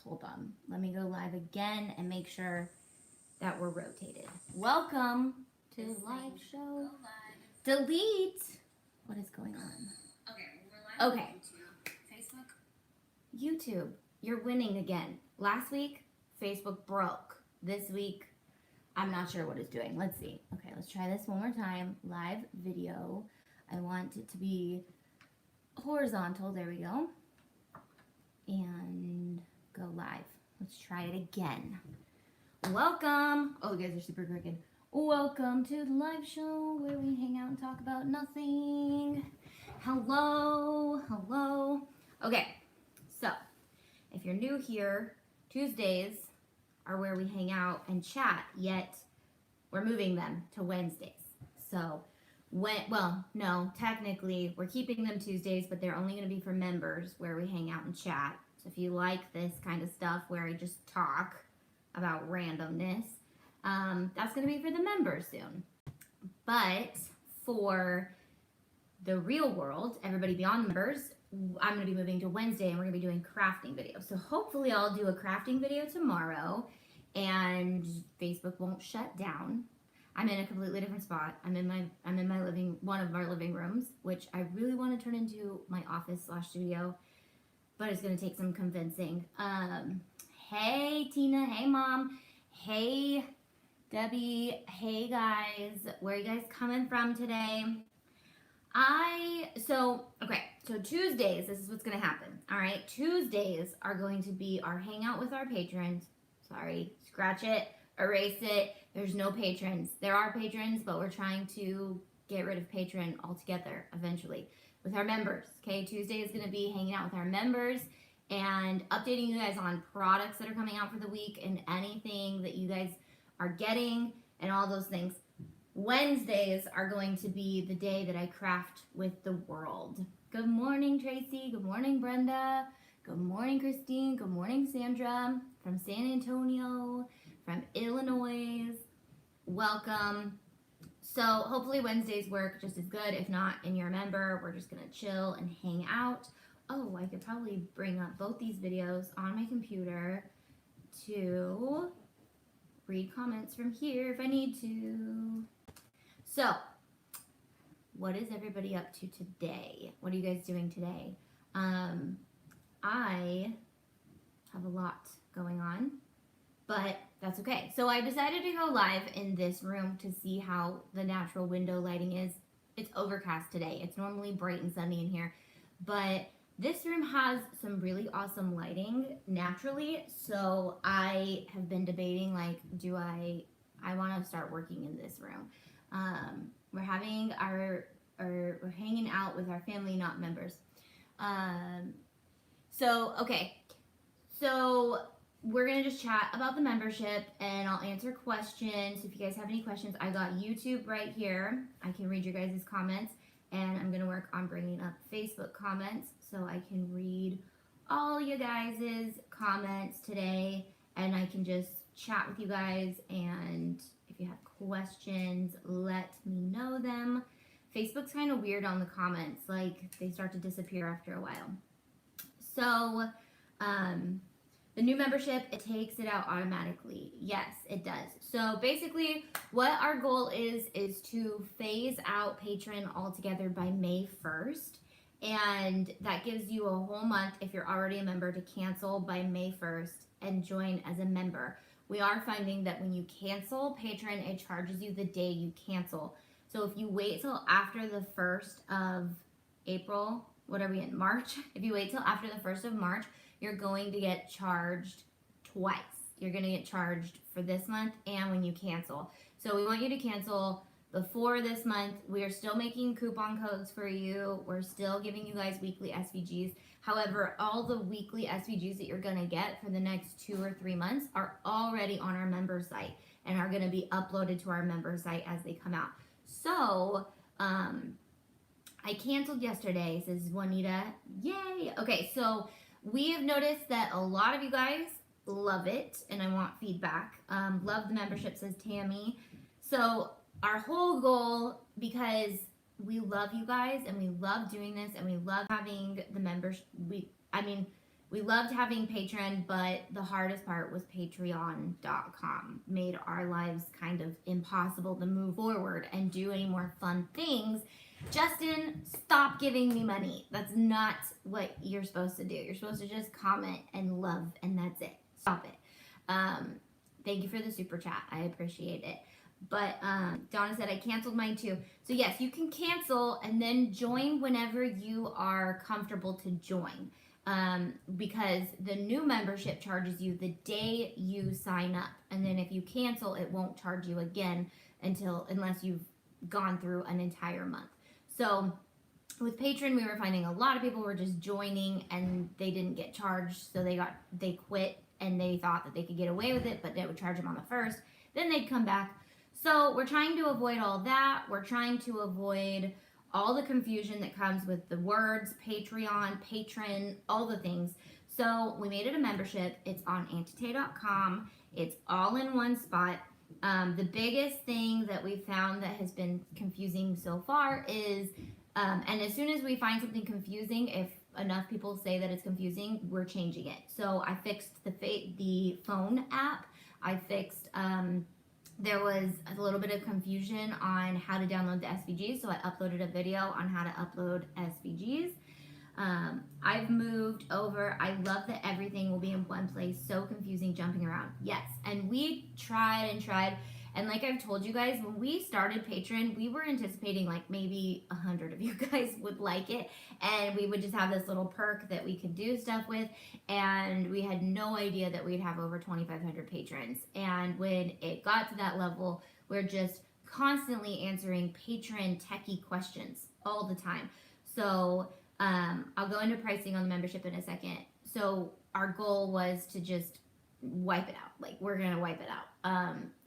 hold on. Let me go live again and make sure that we're rotated. Welcome to the live show. Delete. What is going on? Okay, we're live. Okay. YouTube, Facebook. YouTube, you're winning again. Last week, Facebook broke. This week, I'm not sure what it's doing. Let's see. Okay, let's try this one more time. Live video. I want it to be horizontal. There we go. And go live. Let's try it again. Welcome. Oh, you guys are super crooked. Welcome to the live show where we hang out and talk about nothing. Hello. Hello. Okay, so if you're new here, Tuesdays are where we hang out and chat, yet we're moving them to Wednesdays. So, no, technically we're keeping them Tuesdays, but they're only going to be for members where we hang out and chat. So if you like this kind of stuff where I just talk about randomness, that's going to be for the members soon. But for the real world, everybody beyond members, I'm going to be moving to Wednesday and we're going to be doing crafting videos. So hopefully I'll do a crafting video tomorrow and Facebook won't shut down. I'm in a completely different spot. I'm in my one of our living rooms, which I really want to turn into my office/studio, but it's going to take some convincing. Hey Tina, hey Mom, hey Debbie, hey guys, where are you guys coming from today? So Tuesdays, this is what's going to happen. All right, Tuesdays are going to be our hangout with our patrons. Sorry, scratch it, erase it. There's no patrons. There are patrons, but we're trying to get rid of patron altogether eventually with our members. Okay, Tuesday is going to be hanging out with our members and updating you guys on products that are coming out for the week and anything that you guys are getting and all those things. Wednesdays are going to be the day that I craft with the world. Good morning, Tracy. Good morning, Brenda. Good morning, Christine. Good morning, Sandra from San Antonio, from Illinois. Welcome. So hopefully Wednesdays work just as good. If not, and you're a member, we're just going to chill and hang out. Oh, I could probably bring up both these videos on my computer to read comments from here if I need to. So, what is everybody up to today? What are you guys doing today? I have a lot going on, but that's okay. So I decided to go live in this room to see how the natural window lighting is. It's overcast today. It's normally bright and sunny in here, but this room has some really awesome lighting naturally. So I have been debating, like, do I want to start working in this room. We're having we're hanging out with our family, not members. So we're gonna just chat about the membership and I'll answer questions. If you guys have any questions, I got YouTube right here. I can read your guys' comments and I'm gonna work on bringing up Facebook comments so I can read all you guys' comments today and I can just chat with you guys, and if you have questions, let me know them. Facebook's kind of weird on the comments, like they start to disappear after a while. So, the new membership, it takes it out automatically. Yes, it does. So basically, what our goal is to phase out Patron altogether by May 1st. And that gives you a whole month, if you're already a member, to cancel by May 1st and join as a member. We are finding that when you cancel Patron, it charges you the day you cancel. So if you wait till after the 1st of April, what are we in, March? If you wait till after the 1st of March, you're going to get charged twice. You're going to get charged for this month and when you cancel. So we want you to cancel before this month. We are still making coupon codes for you. We're still giving you guys weekly SVGs. However, all the weekly SVGs that you're going to get for the next 2 or 3 months are already on our member site and are going to be uploaded to our member site as they come out. So, I canceled yesterday, says Juanita. Yay! Okay, so we have noticed that a lot of you guys love it, and I want feedback. Love the membership, says Tammy. So our whole goal, because we love you guys, and we love doing this, and we love having the members, we loved having Patreon, but the hardest part was Patreon.com. Made our lives kind of impossible to move forward and do any more fun things. Justin, stop giving me money. That's not what you're supposed to do. You're supposed to just comment and love, and that's it. Stop it. Thank you for the super chat. I appreciate it. But Donna said I canceled mine too. So yes, you can cancel and then join whenever you are comfortable to join. Because the new membership charges you the day you sign up. And then if you cancel, it won't charge you again unless you've gone through an entire month. So with Patreon, we were finding a lot of people were just joining and they didn't get charged. So they quit and they thought that they could get away with it, but they would charge them on the first. Then they'd come back. So we're trying to avoid all that. We're trying to avoid all the confusion that comes with the words, Patreon, patron, all the things. So we made it a membership. It's on AuntieTay.com. It's all in one spot. The biggest thing that we found that has been confusing so far is, and as soon as we find something confusing, if enough people say that it's confusing, we're changing it. So I fixed the phone app. I fixed, there was a little bit of confusion on how to download the SVGs, so I uploaded a video on how to upload SVGs. I've moved over. I love that everything will be in one place. So confusing jumping around. Yes, and we tried and tried. And like I've told you guys, when we started Patreon, we were anticipating like maybe 100 of you guys would like it. And we would just have this little perk that we could do stuff with. And we had no idea that we'd have over 2,500 patrons. And when it got to that level, we're just constantly answering patron techie questions all the time. So I'll go into pricing on the membership in a second. So our goal was to just wipe it out. Like, we're going to wipe it out.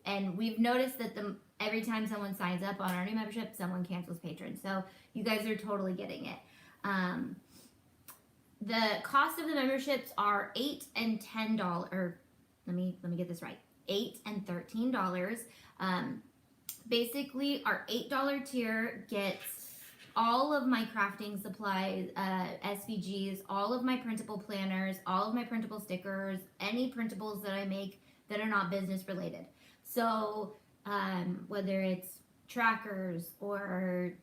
And we've noticed that every time someone signs up on our new membership, someone cancels Patron. So you guys are totally getting it. The cost of the memberships are $8 and $10. Or let me get this right. $8 and $13. Basically, our $8 tier gets all of my crafting supplies, SVGs, all of my printable planners, all of my printable stickers, any printables that I make that are not business related. So whether it's trackers or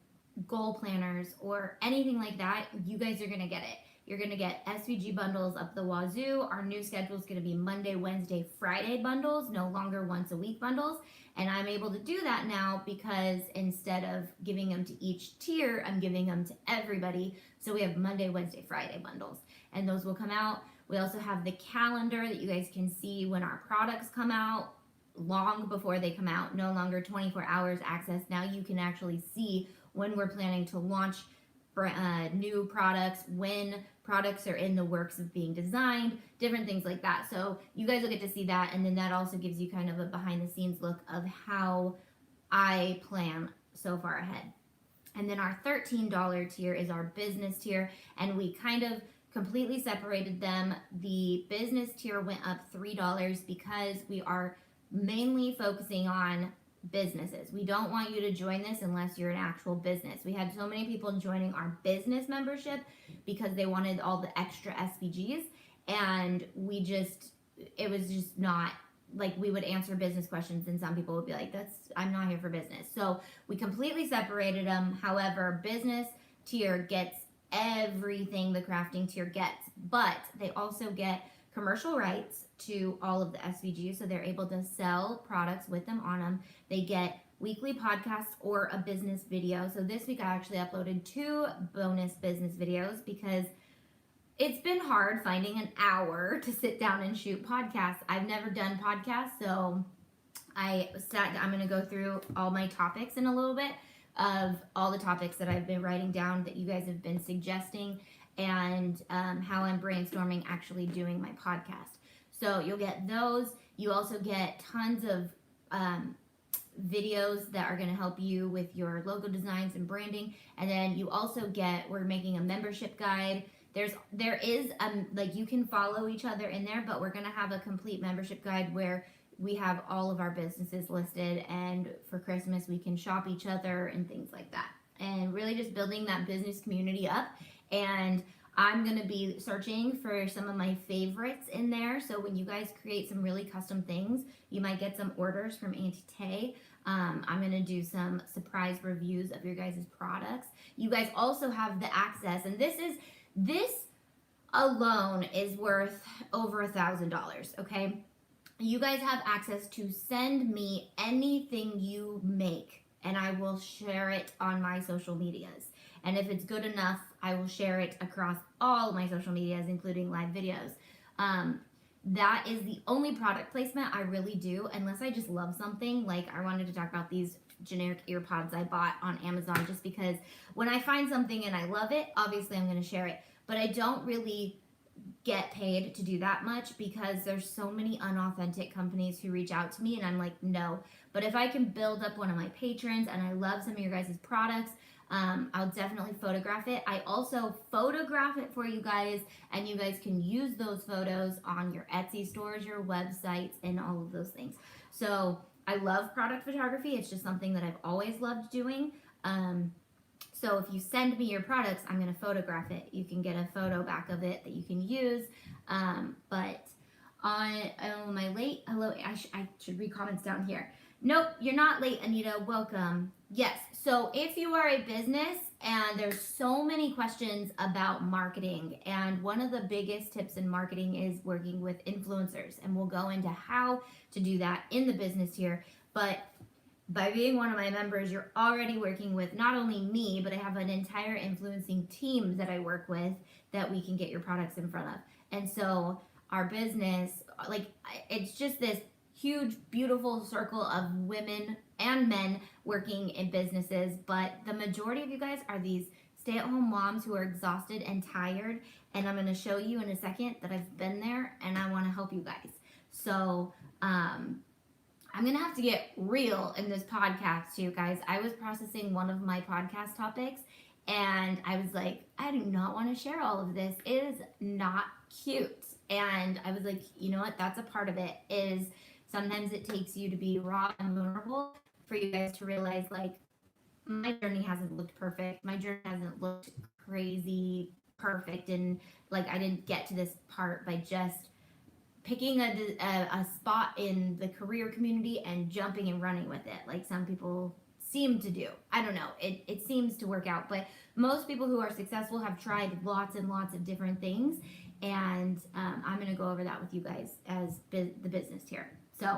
goal planners or anything like that, you guys are going to get it. You're going to get SVG bundles up the wazoo. Our new schedule is going to be Monday, Wednesday, Friday bundles, no longer once a week bundles. And I'm able to do that now because instead of giving them to each tier, I'm giving them to everybody. So we have Monday, Wednesday, Friday bundles. And those will come out. We also have the calendar that you guys can see when our products come out long before they come out. No longer 24 hours access. Now you can actually see when we're planning to launch new products, when products are in the works of being designed, different things like that. So you guys will get to see that, and then that also gives you kind of a behind the scenes look of how I plan so far ahead. And then our $13 tier is our business tier, and we kind of completely separated them. The business tier went up $3 because we are mainly focusing on businesses. We don't want you to join this unless you're an actual business. We had so many people joining our business membership because they wanted all the extra SVGs, and it was just not, like, we would answer business questions and some people would be like, I'm not here for business. So we completely separated them. However, business tier gets everything the crafting tier gets, but they also get commercial rights to all of the SVGs, so they're able to sell products with them on them. They get weekly podcasts or a business video. So this week I actually uploaded 2 bonus business videos because it's been hard finding an hour to sit down and shoot podcasts. I've never done podcasts, so I'm going to go through all my topics in a little bit of all the topics that I've been writing down that you guys have been suggesting, and how I'm brainstorming actually doing my podcast. So you'll get those. You also get tons of videos that are going to help you with your logo designs and branding. And then you also we're making a membership guide. There is like, you can follow each other in there, but we're going to have a complete membership guide where we have all of our businesses listed, and for Christmas we can shop each other and things like that. And really just building that business community up. And I'm going to be searching for some of my favorites in there. So when you guys create some really custom things, you might get some orders from AuntieTay. I'm going to do some surprise reviews of your guys' products. You guys also have the access, and this alone is worth over $1,000, okay? You guys have access to send me anything you make, and I will share it on my social medias. And if it's good enough, I will share it across all my social medias, including live videos. That is the only product placement I really do, unless I just love something. Like, I wanted to talk about these generic earpods I bought on Amazon, just because when I find something and I love it, obviously I'm going to share it. But I don't really get paid to do that much, because there's so many unauthentic companies who reach out to me, and I'm like, no. But if I can build up one of my patrons and I love some of your guys' products, I'll definitely photograph it. I also photograph it for you guys, and you guys can use those photos on your Etsy stores, your websites, and all of those things. So I love product photography. It's just something that I've always loved doing. So if you send me your products, I'm going to photograph it. You can get a photo back of it that you can use. But on, am I late? Hello, I should read comments down here. Nope, you're not late, Anita. Welcome. Yes, so if you are a business and there's so many questions about marketing, and one of the biggest tips in marketing is working with influencers, and we'll go into how to do that in the business here. But by being one of my members, you're already working with not only me, but I have an entire influencing team that I work with that we can get your products in front of. And so our business, like, it's just this huge, beautiful circle of women and men working in businesses, but the majority of you guys are these stay-at-home moms who are exhausted and tired, and I'm going to show you in a second that I've been there, and I want to help you guys. So I'm going to have to get real in this podcast too, guys. I was processing one of my podcast topics, and I was like, I do not want to share all of this. It is not cute. And I was like, you know what? That's a part of it, is sometimes it takes you to be raw and vulnerable for you guys to realize, like, my journey hasn't looked perfect. My journey hasn't looked crazy perfect. And, like, I didn't get to this part by just picking a spot in the career community and jumping and running with it, like some people seem to do. I don't know. It seems to work out. But most people who are successful have tried lots and lots of different things. And I'm going to go over that with you guys as the business here. So,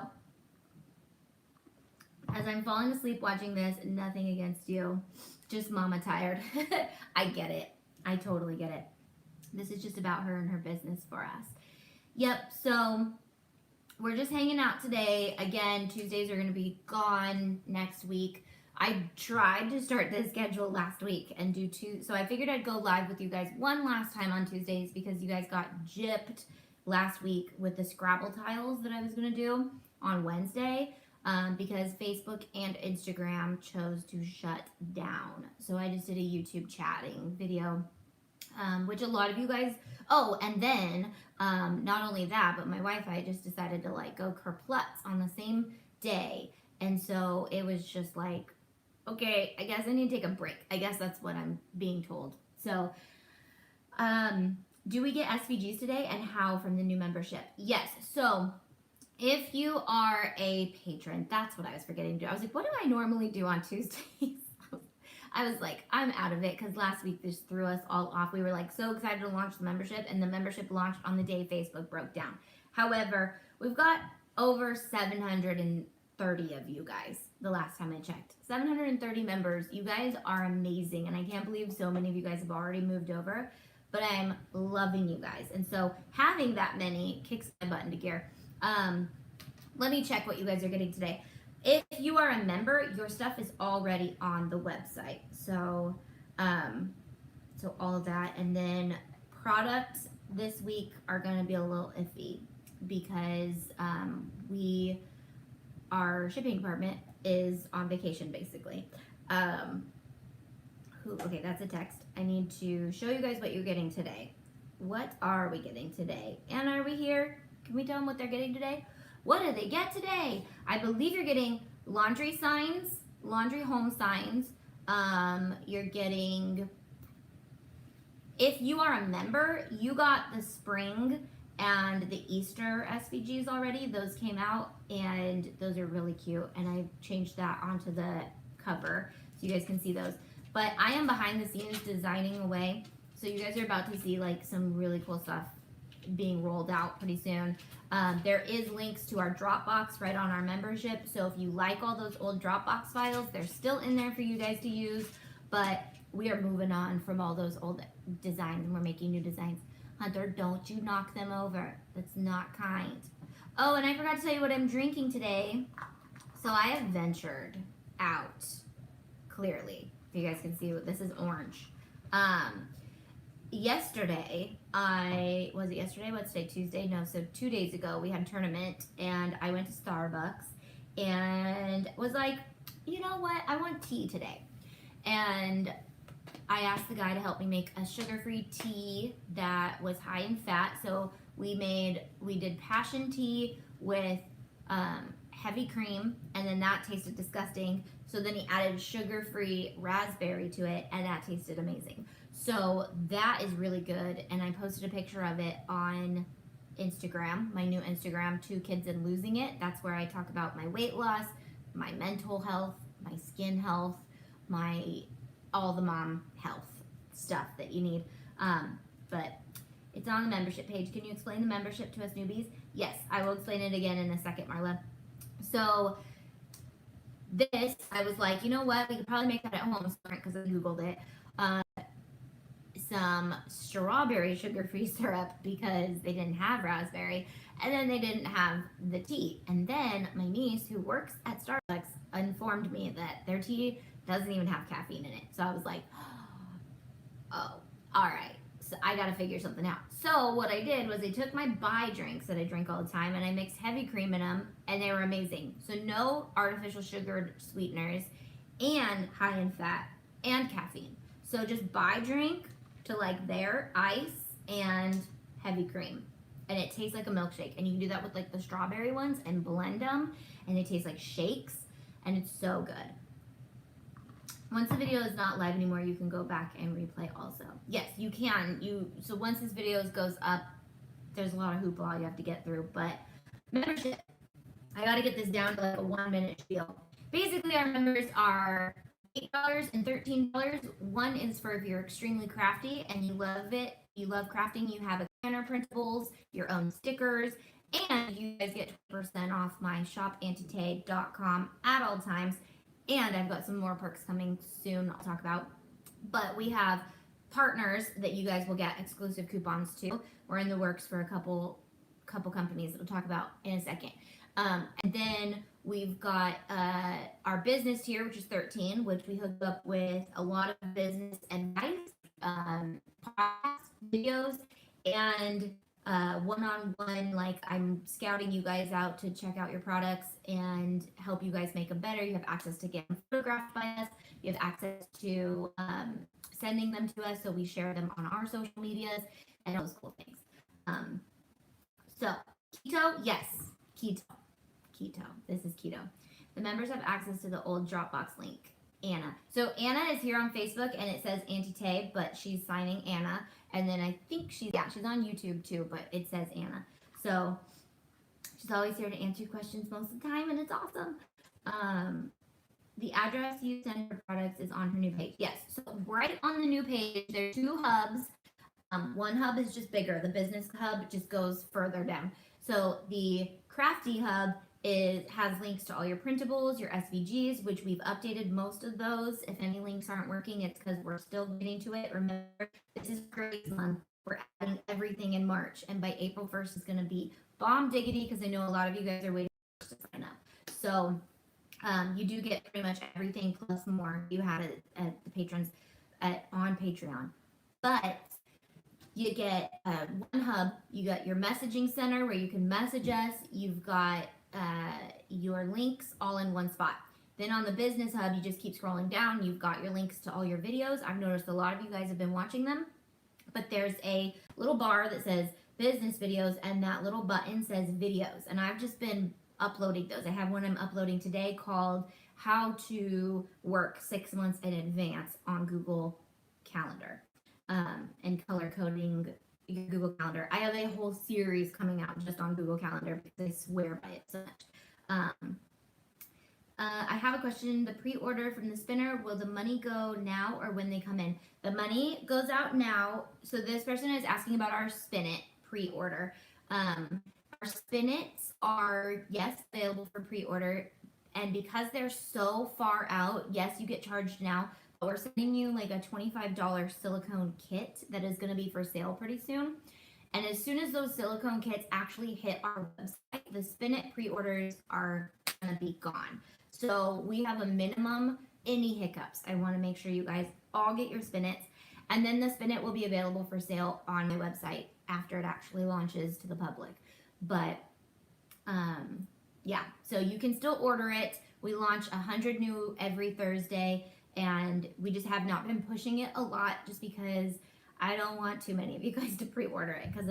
as I'm falling asleep watching this, nothing against you, just mama tired. I get it. I totally get it. This is just about her and her business for us. Yep, so we're just hanging out today. Again, Tuesdays are going to be gone next week. I tried to start this schedule last week and do two, so I figured I'd go live with you guys one last time on Tuesdays, because you guys got gypped last week with the Scrabble tiles that I was going to do on Wednesday, because Facebook and Instagram chose to shut down. So I just did a YouTube chatting video, which a lot of you guys, oh, and then not only that, but my Wi-Fi just decided to, like, go kerplutz on the same day. And so it was just like, okay, I guess I need to take a break. I guess that's what I'm being told. So, do we get SVGs today, and how from the new membership? Yes. So if you are a patron, that's what I was forgetting to do. I was like, what do I normally do on Tuesdays? I was like, I'm out of it, because last week this threw us all off. We were like so excited to launch the membership, and the membership launched on the day Facebook broke down. However, we've got over 730 of you guys the last time I checked. 730 members. You guys are amazing, and I can't believe so many of you guys have already moved over, but I'm loving you guys. And so having that many kicks my butt into gear. Let me check what you guys are getting today. If you are a member, your stuff is already on the website. So, so all of that. And then products this week are going to be a little iffy, because our shipping department is on vacation, basically. Okay, that's a text. I need to show you guys what you're getting today. What are we getting today? And are we here? Can we tell them what they're getting today? What do they get today? I believe you're getting laundry signs, laundry home signs. You're getting if you are a member, you got the spring and the Easter SVGs already. Those came out, and those are really cute, and I changed that onto the cover so you guys can see those. But I am behind the scenes designing away, so you guys are about to see like some really cool stuff being rolled out pretty soon. There is links to our Dropbox right on our membership, so if you like all those old Dropbox files, they're still in there for you guys to use, but we are moving on from all those old designs, and we're making new designs. Hunter, don't you knock them over. That's not kind. Oh, and I forgot to tell you what I'm drinking today. So I have ventured out, clearly. If you guys can see, this is orange. Yesterday, was it yesterday? What's today? Tuesday? No, so 2 days ago, we had a tournament, and I went to Starbucks, and was like, you know what? I want tea today. And I asked the guy to help me make a sugar-free tea that was high in fat. So we did passion tea with heavy cream, and then that tasted disgusting. So then he added sugar-free raspberry to it, and that tasted amazing. So that is really good, and I posted a picture of it on Instagram, my new Instagram, 2 Kids and Losing It. That's where I talk about my weight loss, my mental health, my skin health, my all the mom health stuff that you need. But it's on the membership page. Can you explain the membership to us newbies? Yes, I will explain it again in a second, Marla. So this, I was like, you know what? We could probably make that at home because I Googled it. Some strawberry sugar-free syrup because they didn't have raspberry, and then they didn't have the tea. And then my niece, who works at Starbucks, informed me that their tea doesn't even have caffeine in it. So I was like, oh, all right. So I got to figure something out. So what I did was I took my buy drinks that I drink all the time, and I mixed heavy cream in them, and they were amazing. So no artificial sugar sweeteners, and high in fat, and caffeine. So just buy drink to like their ice and heavy cream. And it tastes like a milkshake. And you can do that with like the strawberry ones and blend them, and they taste like shakes, and it's so good. Once the video is not live anymore, you can go back and replay also. Yes, you can. So once this video goes up, there's a lot of hoopla you have to get through, but membership. I gotta get this down to like a 1-minute spiel. Basically, our members are $8 and $13. One is for if you're extremely crafty and you love it, you love crafting, you have a planner printables, your own stickers, and you guys get 20% off my shop, AuntieTay.com at all times. And I've got some more perks coming soon I'll talk about. But we have partners that you guys will get exclusive coupons to. We're in the works for a couple companies that we'll talk about in a second. And then we've got our business tier, which is 13, which we hook up with a lot of business advice, podcast videos, and one-on-one, like I'm scouting you guys out to check out your products and help you guys make them better. You have access to get them photographed by us. You have access to sending them to us, so we share them on our social medias and those cool things. So keto, yes, keto. This is keto. The members have access to the old Dropbox link. Anna. So Anna is here on Facebook, and it says AuntieTay, but she's signing Anna. And then I think she's on YouTube too, but it says Anna. So she's always here to answer questions most of the time, and it's awesome. The address you send her products is on her new page. Yes, so right on the new page, there are 2 hubs. One hub is just bigger. The business hub just goes further down. So the crafty hub has links to all your printables, your SVGs, which we've updated most of those. If any links aren't working, it's because we're still getting to it. Remember, this is grace month. We're adding everything in March, and by April 1st is going to be bomb diggity, because I know a lot of you guys are waiting to sign up. So you do get pretty much everything plus more you had at the patrons on Patreon. But you get one hub. You got your messaging center where you can message us. You've got your links all in one spot. Then on the business hub, you just keep scrolling down. You've got your links to all your videos. I've noticed a lot of you guys have been watching them, but there's a little bar that says business videos, and that little button says videos. And I've just been uploading those. I have one I'm uploading today called How to Work 6 Months in Advance on Google Calendar. and color coding your Google Calendar. I have a whole series coming out just on Google Calendar because I swear by it so much. I have a question. The pre-order from the spinner, will the money go now or when they come in? The money goes out now. So this person is asking about our Spin It pre-order. Our Spin Its are, yes, available for pre-order. And because they're so far out, yes, you get charged now. But we're sending you like a $25 silicone kit that is going to be for sale pretty soon. And as soon as those silicone kits actually hit our website, the Spin It pre-orders are going to be gone. So we have a minimum, any hiccups. I want to make sure you guys all get your Spin Its. And then the Spin It will be available for sale on my website after it actually launches to the public. But yeah, so you can still order it. We launch 100 new every Thursday, and we just have not been pushing it a lot just because I don't want too many of you guys to pre-order it, because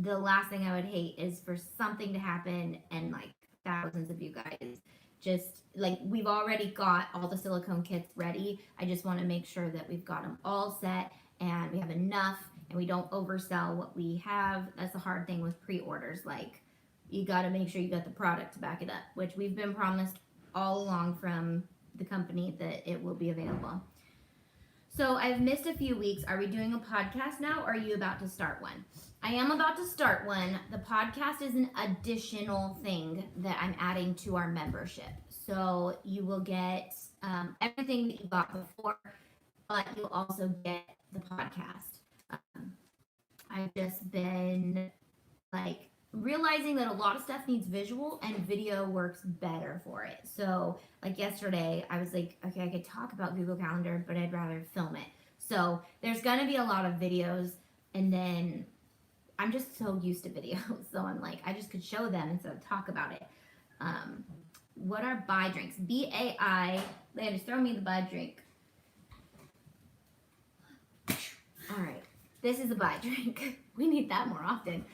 the last thing I would hate is for something to happen and like thousands of you guys just like, we've already got all the silicone kits ready. I just want to make sure that we've got them all set and we have enough and we don't oversell what we have. That's the hard thing with pre-orders. Like, you got to make sure you got the product to back it up, which we've been promised all along from the company that it will be available. So I've missed a few weeks. Are we doing a podcast now, or are you about to start one? I am about to start one. The podcast is an additional thing that I'm adding to our membership. So you will get everything that you got before, but you'll also get the podcast. I've just been like realizing that a lot of stuff needs visual and video works better for it. So like yesterday, I was like, okay, I could talk about Google Calendar, but I'd rather film it. So there's going to be a lot of videos, and then I'm just so used to videos. So I'm like, I just could show them instead of talk about it. What are buy drinks? BAI. Landis, throw me the buy drink. All right. This is a buy drink. We need that more often.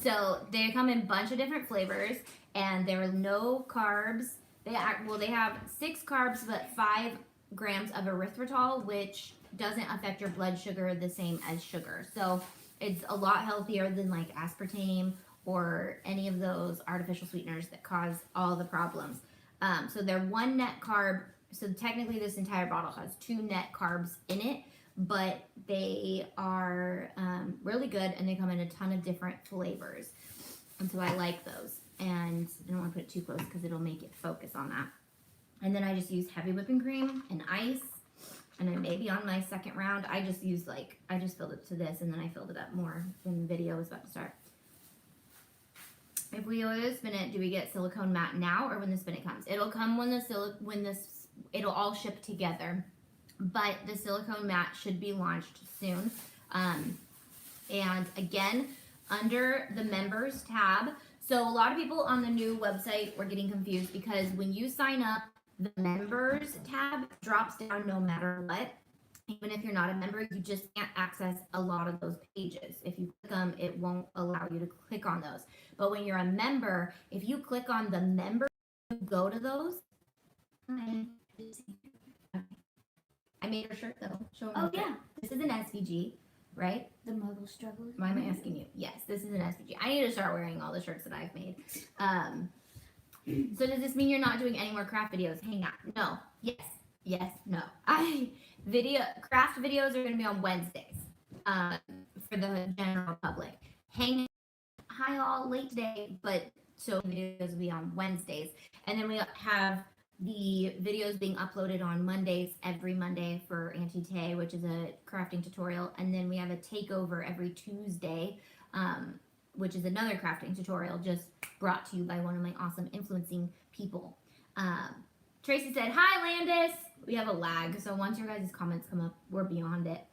So they come in a bunch of different flavors, and there are no carbs. They have 6 carbs, but 5 grams of erythritol, which doesn't affect your blood sugar the same as sugar. So it's a lot healthier than like aspartame or any of those artificial sweeteners that cause all the problems. So they're 1 net carb. So technically this entire bottle has 2 net carbs in it, but they are really good, and they come in a ton of different flavors. And so I like those. And I don't want to put it too close because it'll make it focus on that. And then I just use heavy whipping cream and ice. And then maybe on my second round, I just filled it to this, and then I filled it up more when the video was about to start. If we order the Spin It, do we get silicone mat now or when the Spin It comes? It'll come when it'll all ship together. But the silicone mat should be launched soon. And again, under the members tab. So a lot of people on the new website were getting confused because when you sign up, the members tab drops down no matter what. Even if you're not a member, you just can't access a lot of those pages. If you click them, it won't allow you to click on those. But when you're a member, if you click on the member, go to those. I made her shirt though. Oh yeah, this is an SVG, right? The Muggle Strugglers. Why am I asking you? Yes, this is an SVG. I need to start wearing all the shirts that I've made. So does this mean you're not doing any more craft videos? Hang on. No. Yes. No. Craft videos are going to be on Wednesdays for the general public. Hi all, late today, but so videos will be on Wednesdays, and then we have the videos being uploaded on Mondays, every Monday for AuntieTay, which is a crafting tutorial. And then we have a takeover every Tuesday, which is another crafting tutorial just brought to you by one of my awesome influencing people. Tracy said, hi, Landis. We have a lag, so once your guys' comments come up, we're beyond it.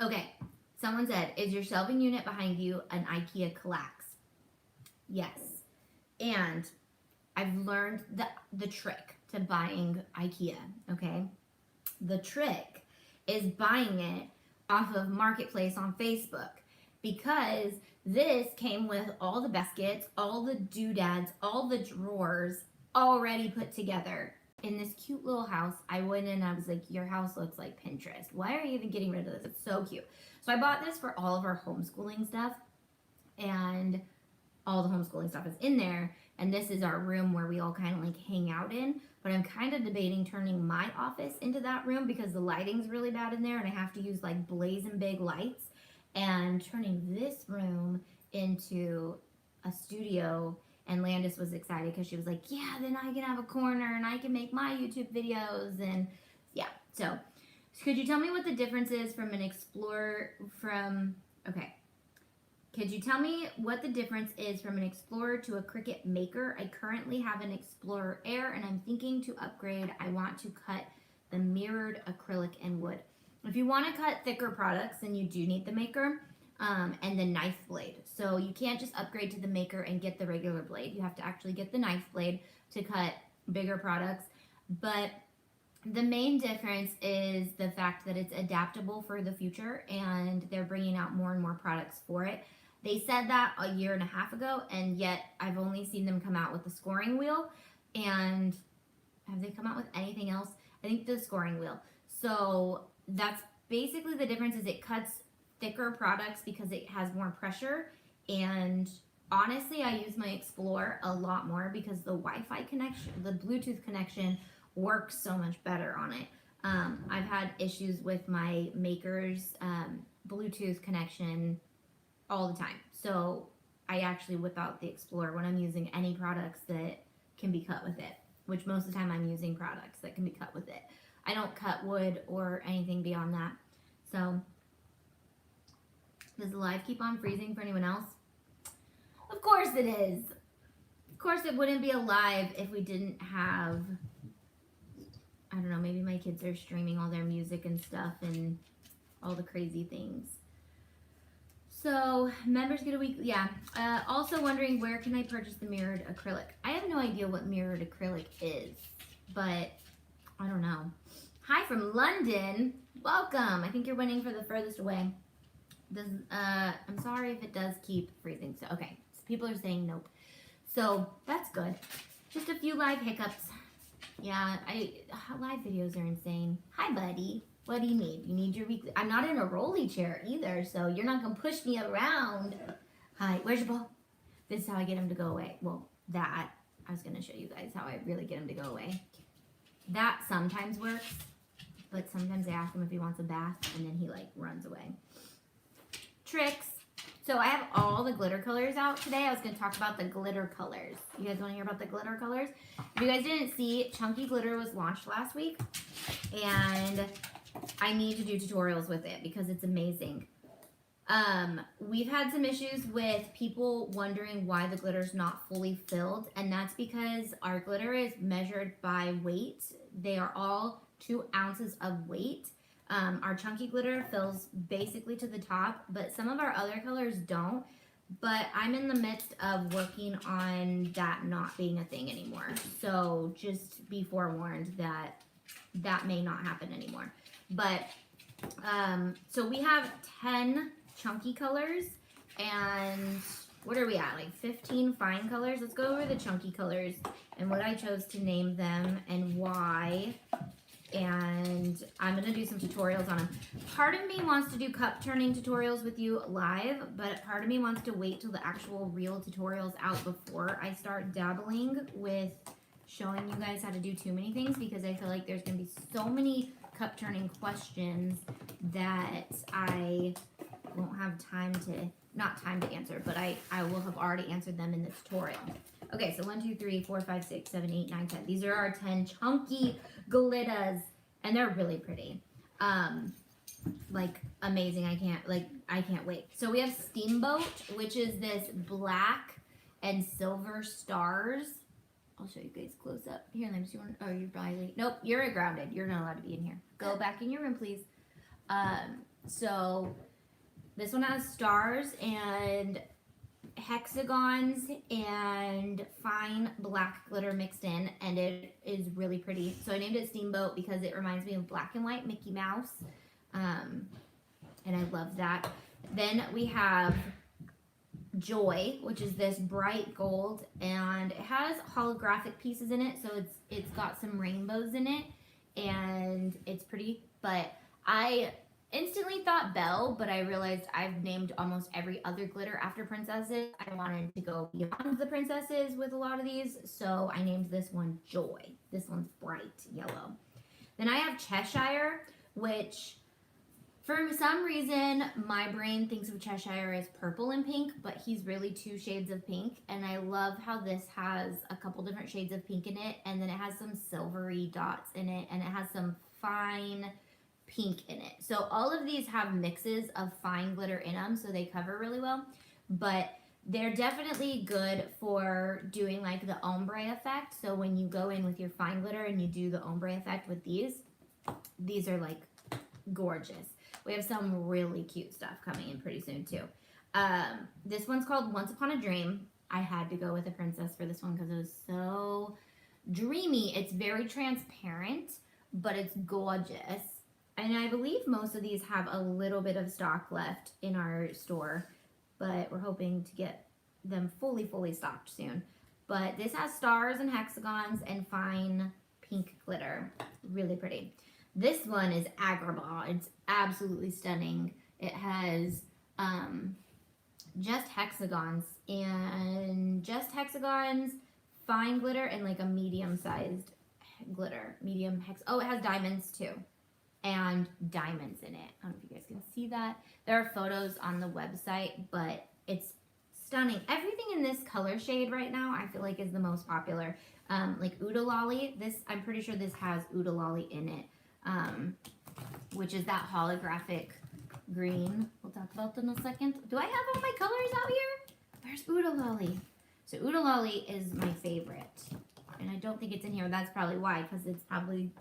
Okay, someone said, is your shelving unit behind you an IKEA Kallax? Yes. And I've learned the trick to buying IKEA, okay? The trick is buying it off of Marketplace on Facebook, because this came with all the baskets, all the doodads, all the drawers already put together. in this cute little house. I went in and I was like, your house looks like Pinterest. Why are you even getting rid of this? It's so cute. So I bought this for all of our homeschooling stuff, and all the homeschooling stuff is in there. And this is our room where we all kind of like hang out in. But I'm kind of debating turning my office into that room because the lighting's really bad in there and I have to use like blazing big lights. And turning this room into a studio. And Landis was excited because she was like, yeah, then I can have a corner and I can make my YouTube videos. And yeah, so could you tell me what the difference is from an Explorer okay. Could you tell me what the difference is from an Explorer to a Cricut Maker? I currently have an Explorer Air and I'm thinking to upgrade. I want to cut the mirrored acrylic and wood. If you want to cut thicker products, then you do need the Maker and the knife blade. So you can't just upgrade to the Maker and get the regular blade. You have to actually get the knife blade to cut bigger products. But the main difference is the fact that it's adaptable for the future and they're bringing out more and more products for it. They said that a year and a half ago, and yet I've only seen them come out with the scoring wheel. And have they come out with anything else? I think the scoring wheel. So that's basically the difference, is it cuts thicker products because it has more pressure. And honestly, I use my Explorer a lot more because the Wi-Fi connection, the Bluetooth connection works so much better on it. I've had issues with my Maker's Bluetooth connection all the time. So I actually whip out the Explorer when I'm using any products that can be cut with it, which most of the time I'm using products that can be cut with it. I don't cut wood or anything beyond that. So does the live keep on freezing for anyone else? Of course it is. Of course it wouldn't be alive if we didn't have, I don't know, maybe my kids are streaming all their music and stuff and all the crazy things. So members get a week, yeah. Also wondering, where can I purchase the mirrored acrylic? I have no idea what mirrored acrylic is, but I don't know. Hi from London. Welcome. I think you're winning for the furthest away. I'm sorry if it does keep freezing. So okay, so people are saying nope. So that's good. Just a few live hiccups. Yeah, live videos are insane. Hi, buddy. What do you need? You need your weekly. I'm not in a rolly chair either, so you're not gonna push me around. Hi, where's your ball? This is how I get him to go away. Well, I was gonna show you guys how I really get him to go away. That sometimes works, but sometimes I ask him if he wants a bath, and then he like runs away. Tricks. So I have all the glitter colors out today. I was going to talk about the glitter colors. You guys want to hear about the glitter colors? If you guys didn't see, Chunky Glitter was launched last week. And I need to do tutorials with it because it's amazing. We've had some issues with people wondering why the glitter's not fully filled. And that's because our glitter is measured by weight. They are all 2 ounces of weight. Our chunky glitter fills basically to the top, but some of our other colors don't. But I'm in the midst of working on that not being a thing anymore. So just be forewarned that that may not happen anymore. But so we have 10 chunky colors, and what are we at? Like 15 fine colors? Let's go over the chunky colors and what I chose to name them and why. And I'm going to do some tutorials on them. Part of me wants to do cup turning tutorials with you live, but part of me wants to wait till the actual real tutorial's out before I start dabbling with showing you guys how to do too many things, because I feel like there's going to be so many cup turning questions that I won't have time to, not time to answer, but I will have already answered them in the tutorial. Okay, so 1, 2, 3, 4, 5, 6, 7, 8, 9, 10. These are our 10 chunky glitters, and they're really pretty. Like amazing. I can't wait. So we have Steamboat, which is this black and silver stars. I'll show you guys close up. Here, let me see one. Oh, you're probably, nope, you're grounded. You're not allowed to be in here. Go back in your room, please. So this one has stars and hexagons and fine black glitter mixed in, and it is really pretty. So I named it Steamboat because it reminds me of black and white Mickey Mouse, and I love that. Then we have Joy, which is this bright gold, and it has holographic pieces in it, so it's got some rainbows in it, and it's pretty. But I instantly thought Belle, but I realized I've named almost every other glitter after princesses. I wanted to go beyond the princesses with a lot of these, so I named this one Joy. This one's bright yellow. Then I have Cheshire, which for some reason my brain thinks of Cheshire as purple and pink, but he's really 2 shades of pink, and I love how this has a couple different shades of pink in it, and then it has some silvery dots in it, and it has some fine pink in it. So all of these have mixes of fine glitter in them, so they cover really well, but they're definitely good for doing like the ombre effect. So when you go in with your fine glitter and you do the ombre effect with these are like gorgeous. We have some really cute stuff coming in pretty soon too. This one's called Once Upon a Dream. I had to go with a princess for this one because it was so dreamy. It's very transparent, but it's gorgeous. And I believe most of these have a little bit of stock left in our store, but we're hoping to get them fully stocked soon. But this has stars and hexagons and fine pink glitter. Really pretty. This one is Agrabah. It's absolutely stunning. It has just hexagons, fine glitter, and like a medium-sized glitter. Oh, it has diamonds too. And diamonds in it. I don't know if you guys can see that. There are photos on the website, but it's stunning. Everything in this color shade right now, I feel like is the most popular. Like Oodalolly, I'm pretty sure this has Oodalolly in it, which is that holographic green. We'll talk about them in a second. Do I have all my colors out here? Where's Oodalolly? So Oodalolly is my favorite, and I don't think it's in here. That's probably why, because it's probably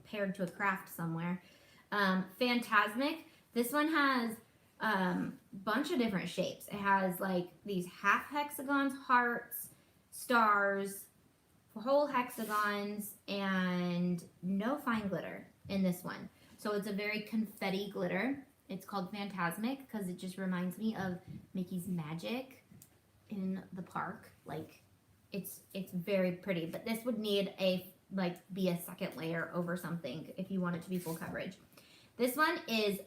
paired to a craft somewhere. Phantasmic. This one has bunch of different shapes. It has like these half hexagons, hearts, stars, whole hexagons, and no fine glitter in this one. So it's a very confetti glitter. It's called Phantasmic because it just reminds me of Mickey's Magic in the park. Like it's very pretty, but this would need be a second layer over something if you want it to be full coverage. This one is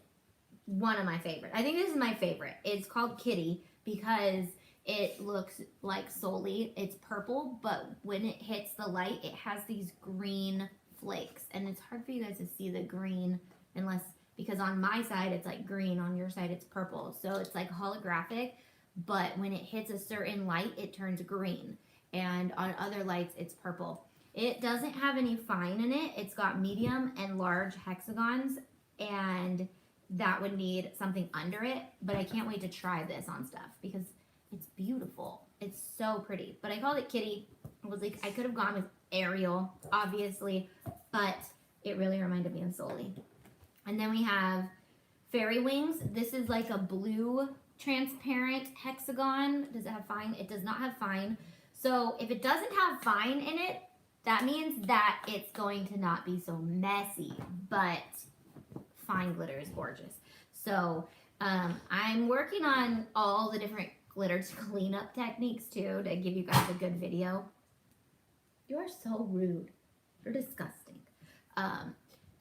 one of my favorite. I think this is my favorite. It's called Kitty because it looks like Soli. It's purple, but when it hits the light, it has these green flakes, and it's hard for you guys to see the green because on my side it's like green, on your side it's purple. So it's like holographic, but when it hits a certain light, it turns green, and on other lights it's purple. It doesn't have any fine in it. It's got medium and large hexagons, and that would need something under it, but I can't wait to try this on stuff because it's beautiful. It's so pretty. But I called it Kitty. I was like, I could have gone with Ariel, obviously, but it really reminded me of Soli. And then we have Fairy Wings. This is like a blue transparent hexagon. Does it have fine? It does not have fine. So if it doesn't have fine in it, that means that it's going to not be so messy, but fine glitter is gorgeous. So I'm working on all the different glitter cleanup techniques too to give you guys a good video. You are so rude. You're disgusting.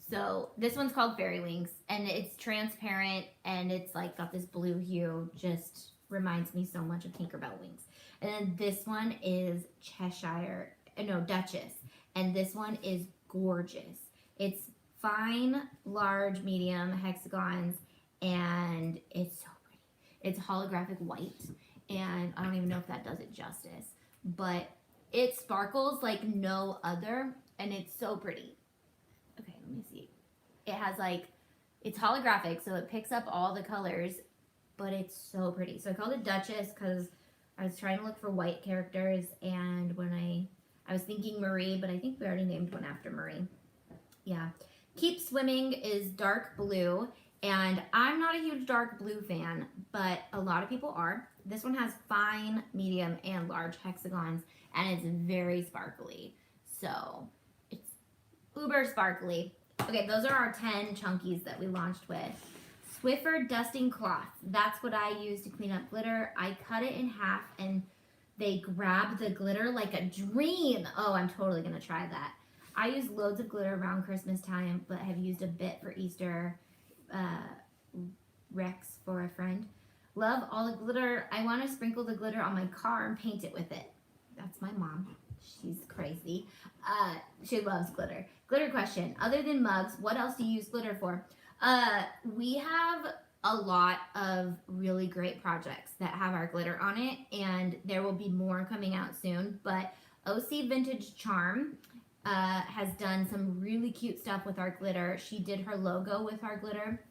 So this one's called Fairy Wings, and it's transparent, and it's like got this blue hue. Just reminds me so much of Tinkerbell wings. And then this one is Duchess, and this one is gorgeous. It's fine, large, medium hexagons, and it's so pretty. It's holographic white, and I don't even know if that does it justice, but it sparkles like no other, and it's so pretty. Okay, let me see. It has it's holographic, so it picks up all the colors, but it's so pretty. So I called it Duchess because I was trying to look for white characters, and when I was thinking Marie, but I think we already named one after Marie. Yeah. Keep Swimming is dark blue, and I'm not a huge dark blue fan, but a lot of people are. This one has fine, medium, and large hexagons, and it's very sparkly. So it's uber sparkly. Okay, those are our 10 chunkies that we launched with. Swiffer dusting cloth. That's what I use to clean up glitter. I cut it in half and they grab the glitter like a dream. Oh, I'm totally gonna try that. I use loads of glitter around Christmas time, but have used a bit for Easter. Rex for a friend. Love all the glitter. I want to sprinkle the glitter on my car and paint it with it. That's my mom. She's crazy. She loves glitter. Glitter question. Other than mugs, what else do you use glitter for? We have a lot of really great projects that have our glitter on it, and there will be more coming out soon. But OC Vintage Charm has done some really cute stuff with our glitter. She did her logo with our glitter,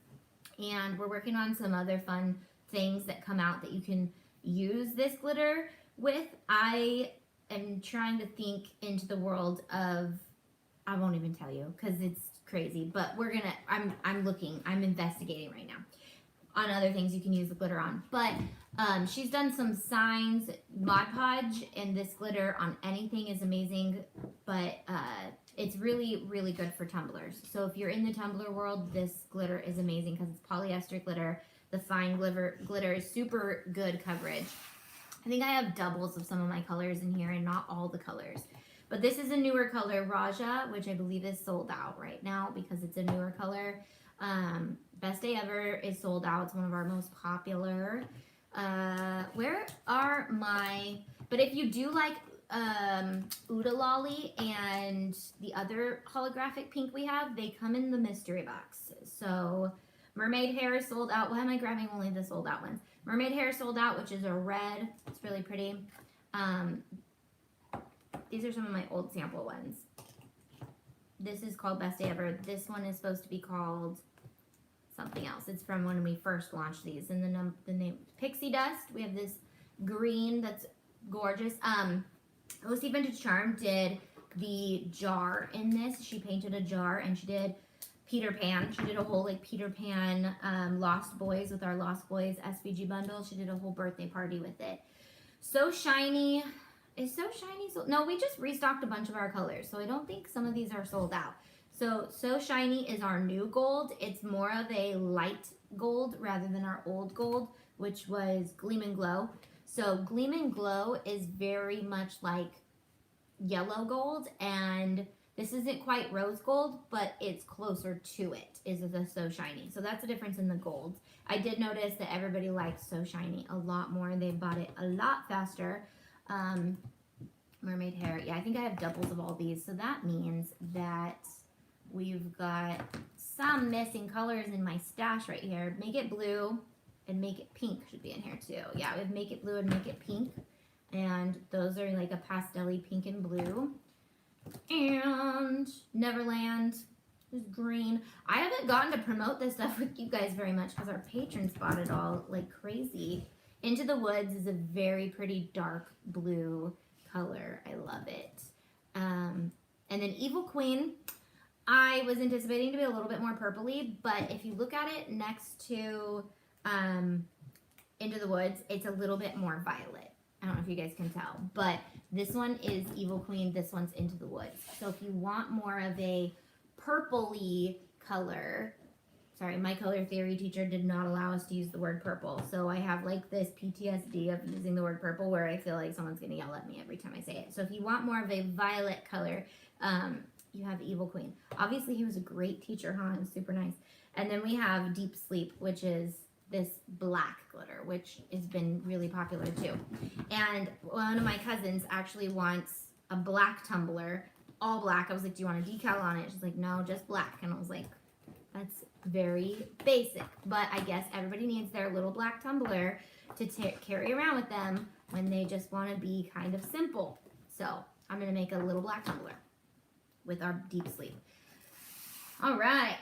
and we're working on some other fun things that come out that you can use this glitter with. I am trying to think into the world of, I won't even tell you because it's crazy, but I'm looking, I'm investigating right now on other things you can use the glitter on. But she's done some signs, Mod Podge, and this glitter on anything is amazing, but it's really, really good for tumblers. So if you're in the tumbler world, this glitter is amazing because it's polyester glitter. The fine glitter is super good coverage. I think I have doubles of some of my colors in here and not all the colors. But this is a newer color, Raja, which I believe is sold out right now because it's a newer color. Best Day Ever is sold out. It's one of our most popular. Where are my... But if you do like Uda Lolly and the other holographic pink we have, they come in the mystery box. So Mermaid Hair is sold out. Why am I grabbing only the sold out ones? Mermaid Hair sold out, which is a red. It's really pretty. These are some of my old sample ones. This is called Best Day Ever. This one is supposed to be called something else. It's from when we first launched these. And the name Pixie Dust. We have this green that's gorgeous. OC Vintage Charm did the jar in this. She painted a jar and she did Peter Pan. She did a whole like Peter Pan Lost Boys with our Lost Boys SVG bundle. She did a whole birthday party with it. So Shiny. Is So Shiny sold? No, we just restocked a bunch of our colors, so I don't think some of these are sold out. So Shiny is our new gold. It's more of a light gold rather than our old gold, which was Gleam and Glow. So Gleam and Glow is very much like yellow gold, and this isn't quite rose gold, but it's closer to it, is the So Shiny. So that's the difference in the gold. I did notice that everybody likes So Shiny a lot more. They bought it a lot faster. Mermaid Hair. Yeah, I think I have doubles of all these. So that means that we've got some missing colors in my stash right here. Make It Blue and Make It Pink should be in here too. Yeah, we have Make It Blue and Make It Pink. And those are like a pastel-y pink and blue. And Neverland is green. I haven't gotten to promote this stuff with you guys very much because our patrons bought it all like crazy. Into the Woods is a very pretty dark blue color. I love it. And then Evil Queen, I was anticipating to be a little bit more purpley, but if you look at it next to Into the Woods, it's a little bit more violet. I don't know if you guys can tell, but this one is Evil Queen, this one's Into the Woods. So if you want more of a purpley color, sorry, my color theory teacher did not allow us to use the word purple. So I have like this PTSD of using the word purple where I feel like someone's going to yell at me every time I say it. So if you want more of a violet color, you have Evil Queen. Obviously, he was a great teacher, huh? He was super nice. And then we have Deep Sleep, which is this black glitter, which has been really popular too. And one of my cousins actually wants a black tumbler, all black. I was like, do you want a decal on it? She's like, no, just black. And I was like, that's very basic, but I guess everybody needs their little black tumbler to carry around with them when they just want to be kind of simple. So I'm going to make a little black tumbler with our Deep Sleep. All right,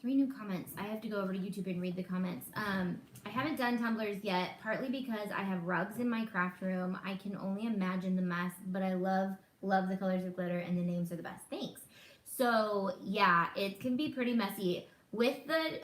3 new comments. I have to go over to YouTube and read the comments. I haven't done tumblers yet, partly because I have rugs in my craft room. I can only imagine the mess, but I love the colors of glitter, and the names are the best. Thanks. So yeah, it can be pretty messy. With the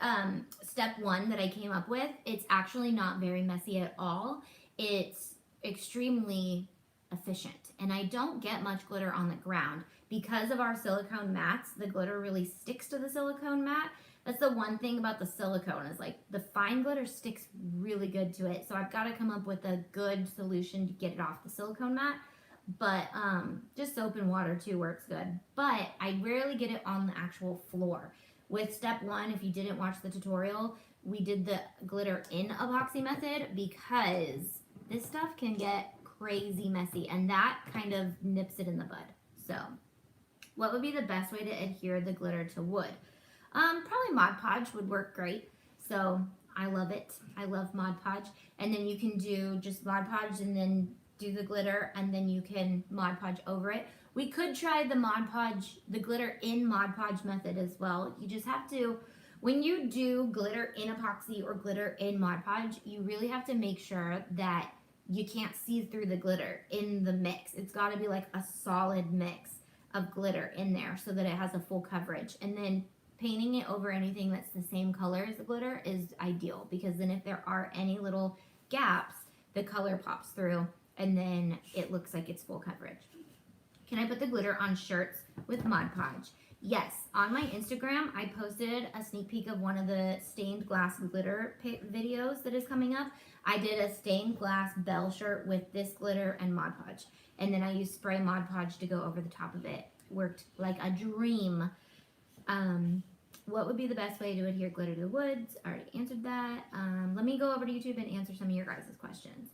step 1 that I came up with, it's actually not very messy at all. It's extremely efficient. And I don't get much glitter on the ground. Because of our silicone mats, the glitter really sticks to the silicone mat. That's the one thing about the silicone is like the fine glitter sticks really good to it. So I've got to come up with a good solution to get it off the silicone mat. But just soap and water too works good. But I rarely get it on the actual floor. With step 1, if you didn't watch the tutorial, we did the glitter in epoxy method because this stuff can get crazy messy and that kind of nips it in the bud. So what would be the best way to adhere the glitter to wood? Probably Mod Podge would work great. So I love it. I love Mod Podge. And then you can do just Mod Podge and then do the glitter and then you can Mod Podge over it. We could try the Mod Podge, the glitter in Mod Podge method as well. You just have to, when you do glitter in epoxy or glitter in Mod Podge, you really have to make sure that you can't see through the glitter in the mix. It's got to be like a solid mix of glitter in there so that it has a full coverage. And then painting it over anything that's the same color as the glitter is ideal because then if there are any little gaps, the color pops through and then it looks like it's full coverage. Can I put the glitter on shirts with Mod Podge? Yes, on my Instagram, I posted a sneak peek of one of the stained glass glitter videos that is coming up. I did a stained glass bell shirt with this glitter and Mod Podge. And then I used spray Mod Podge to go over the top of it. Worked like a dream. What would be the best way to adhere glitter to the woods? I already answered that. Let me go over to YouTube and answer some of your guys' questions.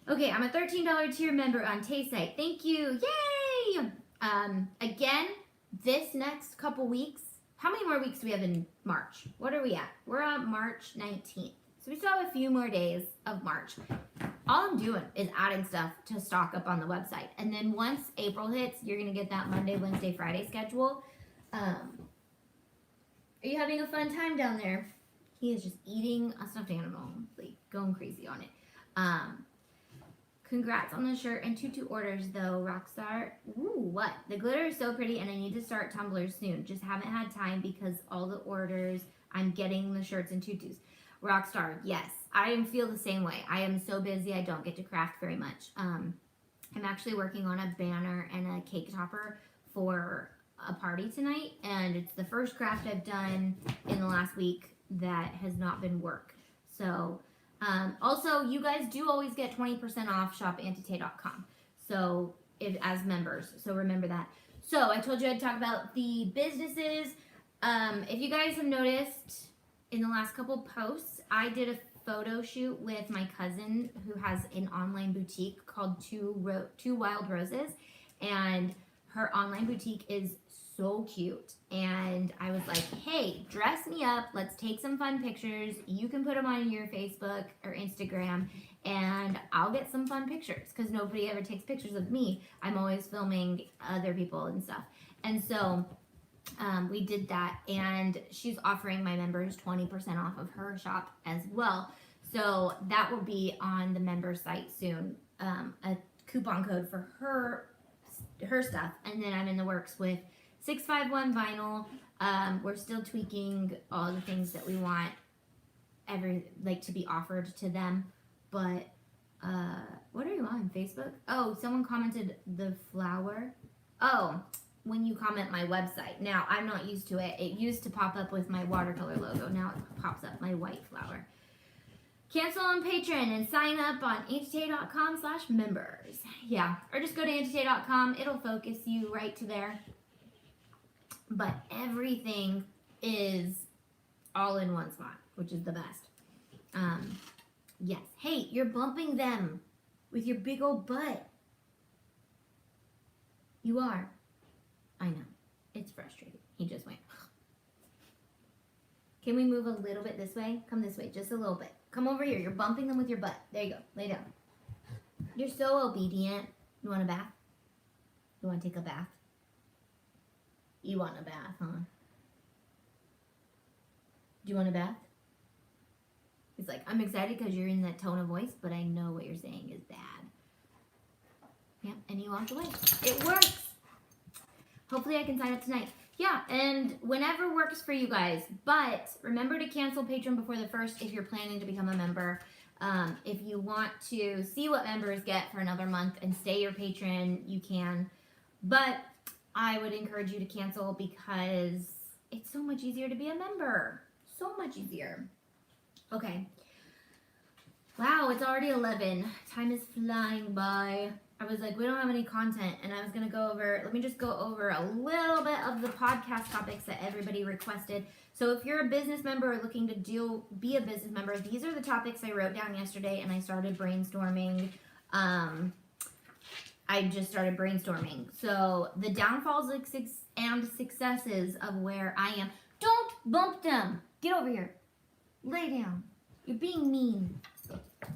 Okay, I'm a $13 tier member on Tay site. Thank you. Yay! Again, this next couple weeks, how many more weeks do we have in March? What are we at? We're on March 19th. So we still have a few more days of March. All I'm doing is adding stuff to stock up on the website. And then once April hits, you're going to get that Monday, Wednesday, Friday schedule. Are you having a fun time down there? He is just eating a stuffed animal, like going crazy on it. Congrats on the shirt and tutu orders though, Rockstar. Ooh, what? The glitter is so pretty and I need to start tumblers soon. Just haven't had time because all the orders, I'm getting the shirts and tutus. Rockstar, yes. I feel the same way. I am so busy I don't get to craft very much. I'm actually working on a banner and a cake topper for a party tonight and it's the first craft I've done in the last week that has not been work. So also, you guys do always get 20% off shop AuntieTay.com. So, as members. So, remember that. So, I told you I'd talk about the businesses. If you guys have noticed in the last couple posts, I did a photo shoot with my cousin who has an online boutique called Two Wild Roses. And her online boutique is so cute. And I was like, hey, dress me up. Let's take some fun pictures. You can put them on your Facebook or Instagram and I'll get some fun pictures because nobody ever takes pictures of me. I'm always filming other people and stuff. And so we did that and she's offering my members 20% off of her shop as well. So that will be on the member site soon. A coupon code for her stuff. And then I'm in the works with 651 vinyl. We're still tweaking all the things that we want to be offered to them. But what are you on Facebook? Oh, someone commented the flower. Oh, when you comment my website. Now I'm not used to it. It used to pop up with my watercolor logo. Now it pops up my white flower. Cancel on Patreon and sign up on AuntieTay.com/members. Yeah, or just go to AuntieTay.com. It'll focus you right to there. But everything is all in one spot, which is the best. Yes. Hey, you're bumping them with your big old butt. You are. I know. It's frustrating. He just went. Can we move a little bit this way? Come this way, just a little bit. Come over here. You're bumping them with your butt. There you go. Lay down. You're so obedient. You want a bath? You want to take a bath? You want a bath, huh? Do you want a bath? He's like, I'm excited because you're in that tone of voice, but I know what you're saying is bad. Yep, and he walked away. It works! Hopefully I can sign up tonight. Yeah, and whenever works for you guys. But remember to cancel Patreon before the 1st if you're planning to become a member. If you want to see what members get for another month and stay your patron, you can. But I would encourage you to cancel because it's so much easier to be a member. So much easier. Okay. Wow, it's already 11. Time is flying by. I was like, we don't have any content, and I was going to go over, let me just go over a little bit of the podcast topics that everybody requested. So if you're a business member or looking to be a business member, these are the topics I wrote down yesterday, and I started brainstorming. I just started brainstorming. So the downfalls and successes of where I am. Don't bump them. Get over here. Lay down. You're being mean.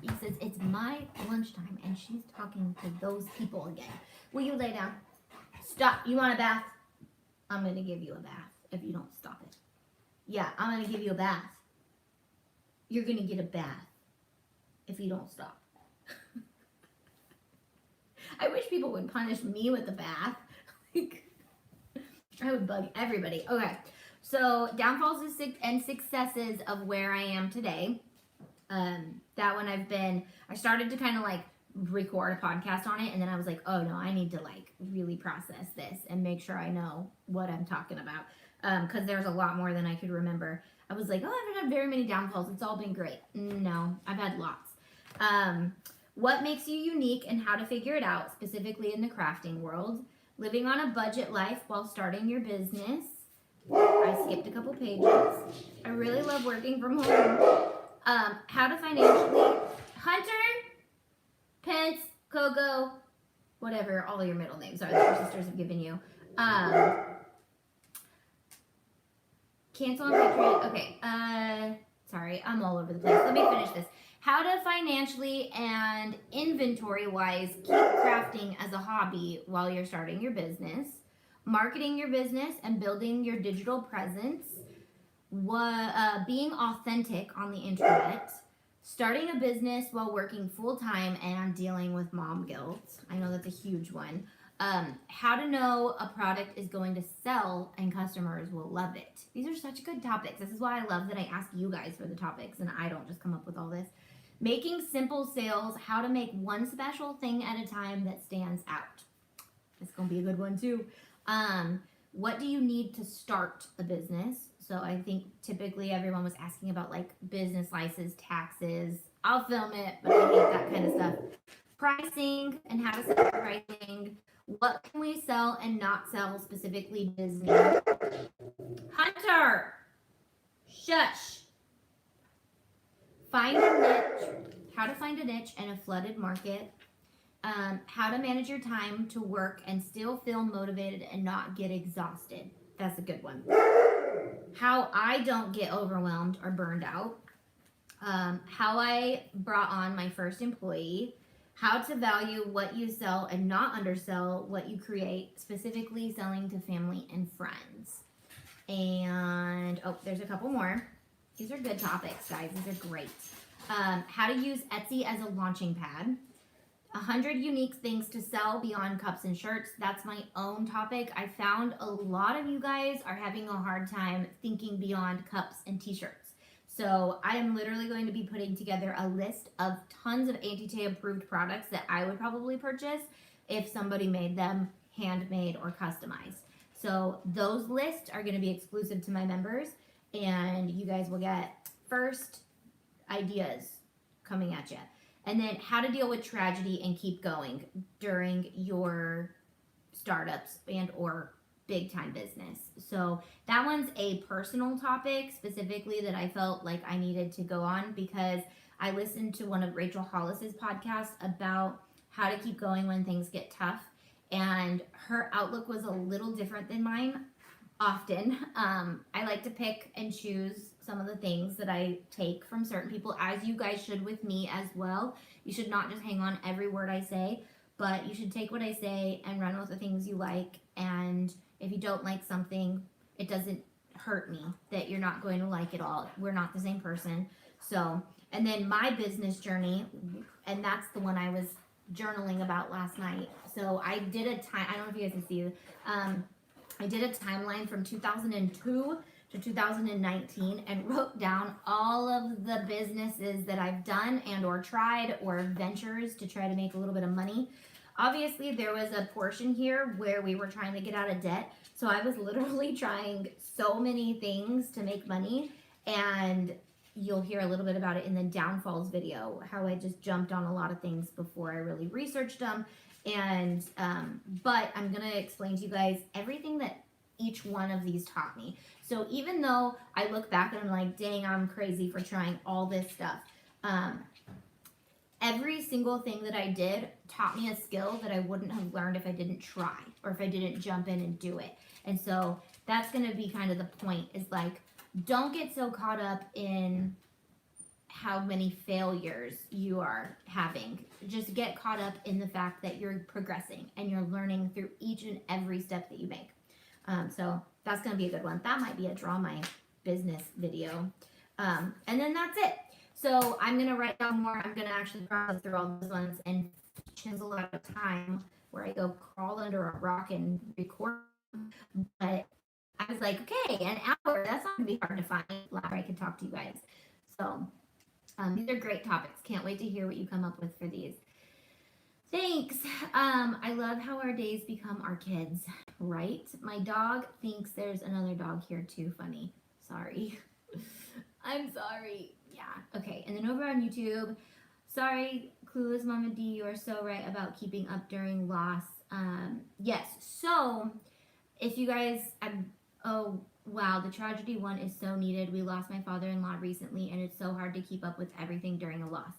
He says, it's my lunchtime, and she's talking to those people again. Will you lay down? Stop. You want a bath? I'm going to give you a bath if you don't stop it. Yeah, I'm going to give you a bath. You're going to get a bath if you don't stop. I wish people would punish me with a bath. I would bug everybody. Okay, so downfalls and successes of where I am today. That one I started to kind of like record a podcast on it, and then I was like, oh no, I need to like really process this and make sure I know what I'm talking about. Because there's a lot more than I could remember. I was like, oh, I haven't had very many downfalls. It's all been great. No, I've had lots. What makes you unique and how to figure it out, specifically in the crafting world. Living on a budget life while starting your business. I skipped a couple pages. I really love working from home. How to financially, Hunter, Pence, Coco, whatever, all your middle names are that your sisters have given you. Cancel on Patreon. Okay, sorry, I'm all over the place. Let me finish this. How to financially and inventory-wise keep crafting as a hobby while you're starting your business. Marketing your business and building your digital presence. Being authentic on the internet, starting a business while working full-time and dealing with mom guilt. I know that's a huge one. How to know a product is going to sell and customers will love it. These are such good topics. This is why I love that I ask you guys for the topics and I don't just come up with all this. Making simple sales, how to make one special thing at a time that stands out. It's going to be a good one too. What do you need to start a business? So I think typically everyone was asking about like business licenses, taxes. I'll film it, but I hate that kind of stuff. Pricing and how to set pricing. What can we sell and not sell, specifically business? Hunter! Shush! Find a niche. How to find a niche in a flooded market. How to manage your time to work and still feel motivated and not get exhausted. That's a good one. How I don't get overwhelmed or burned out. How I brought on my first employee. How to value what you sell and not undersell what you create, specifically selling to family and friends. And, oh, there's a couple more. These are good topics, guys. These are great. How to use Etsy as a launching pad. 100 unique things to sell beyond cups and shirts. That's my own topic. I found a lot of you guys are having a hard time thinking beyond cups and t-shirts. So I am literally going to be putting together a list of tons of AuntieTay approved products that I would probably purchase if somebody made them handmade or customized. So those lists are going to be exclusive to my members, and you guys will get first ideas coming at you. And then how to deal with tragedy and keep going during your startups and or big time business. So that one's a personal topic specifically that I felt like I needed to go on because I listened to one of Rachel Hollis's podcasts about how to keep going when things get tough. And her outlook was a little different than mine often. I like to pick and choose some of the things that I take from certain people, as you guys should with me as well. You should not just hang on every word I say, but you should take what I say and run with the things you like. And if you don't like something, it doesn't hurt me that you're not going to like it all. We're not the same person. So, and then my business journey, and that's the one I was journaling about last night. So I did I don't know if you guys can see, I did a timeline from 2002 to 2019 and wrote down all of the businesses that I've done and or tried or ventures to try to make a little bit of money. Obviously, there was a portion here where we were trying to get out of debt. So I was literally trying so many things to make money, and you'll hear a little bit about it in the downfalls video, how I just jumped on a lot of things before I really researched them. And but I'm gonna explain to you guys everything that each one of these taught me. So even though I look back and I'm like, dang, I'm crazy for trying all this stuff, every single thing that I did taught me a skill that I wouldn't have learned if I didn't try or if I didn't jump in and do it. And so that's gonna be kind of the point, is like, don't get so caught up in how many failures you are having. Just get caught up in the fact that you're progressing and you're learning through each and every step that you make. So that's going to be a good one. That might be a Draw My Business video. And then that's it. So I'm going to write down more. I'm going to actually process through all those ones and chisel out of time where I go crawl under a rock and record. But I was like, okay, an hour, that's not going to be hard to find. I can talk to you guys. So these are great topics. Can't wait to hear what you come up with for these. Thanks. I love how our days become our kids, right? My dog thinks there's another dog here too. Funny. Sorry. I'm sorry. Yeah. Okay. And then over on YouTube, sorry, Clueless Mama D, you are so right about keeping up during loss. Yes. So if you guys, oh, wow, the tragedy one is so needed. We lost my father-in-law recently, and it's so hard to keep up with everything during a loss.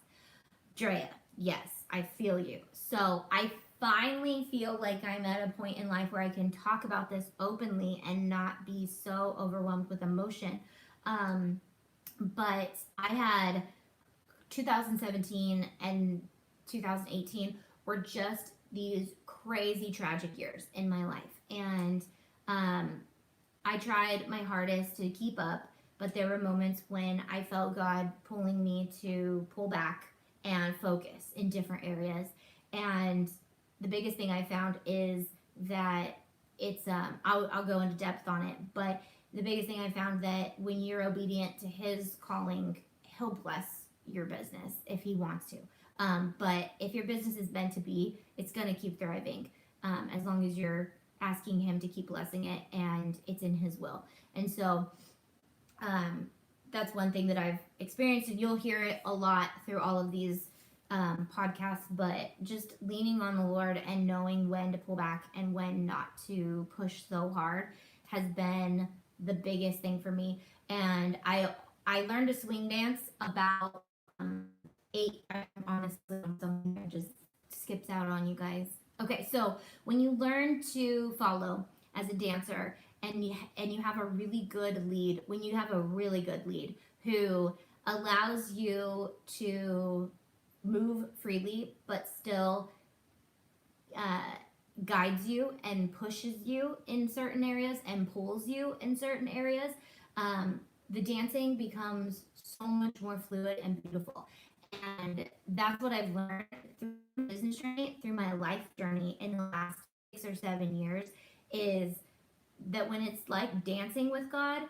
Drea, yes, I feel you. So I finally feel like I'm at a point in life where I can talk about this openly and not be so overwhelmed with emotion. But I had 2017 and 2018 were just these crazy tragic years in my life. And I tried my hardest to keep up, but there were moments when I felt God pulling me to pull back and focus in different areas. And the biggest thing I found is that it's, I'll go into depth on it, but the biggest thing I found that when you're obedient to His calling, He'll bless your business if He wants to. But if your business is meant to be, it's going to keep thriving as long as you're asking Him to keep blessing it and it's in His will. And so that's one thing that I've experienced, and you'll hear it a lot through all of these podcasts, but just leaning on the Lord and knowing when to pull back and when not to push so hard has been the biggest thing for me. And I learned to swing dance about 8, honestly, something just skips out on you guys. Okay, so when you learn to follow as a dancer and you have a really good lead, when you have a really good lead who allows you to move freely but still guides you and pushes you in certain areas and pulls you in certain areas, the dancing becomes so much more fluid and beautiful. And that's what I've learned through my business journey, through my life journey in the last 6 or 7 years, is that when it's like dancing with God,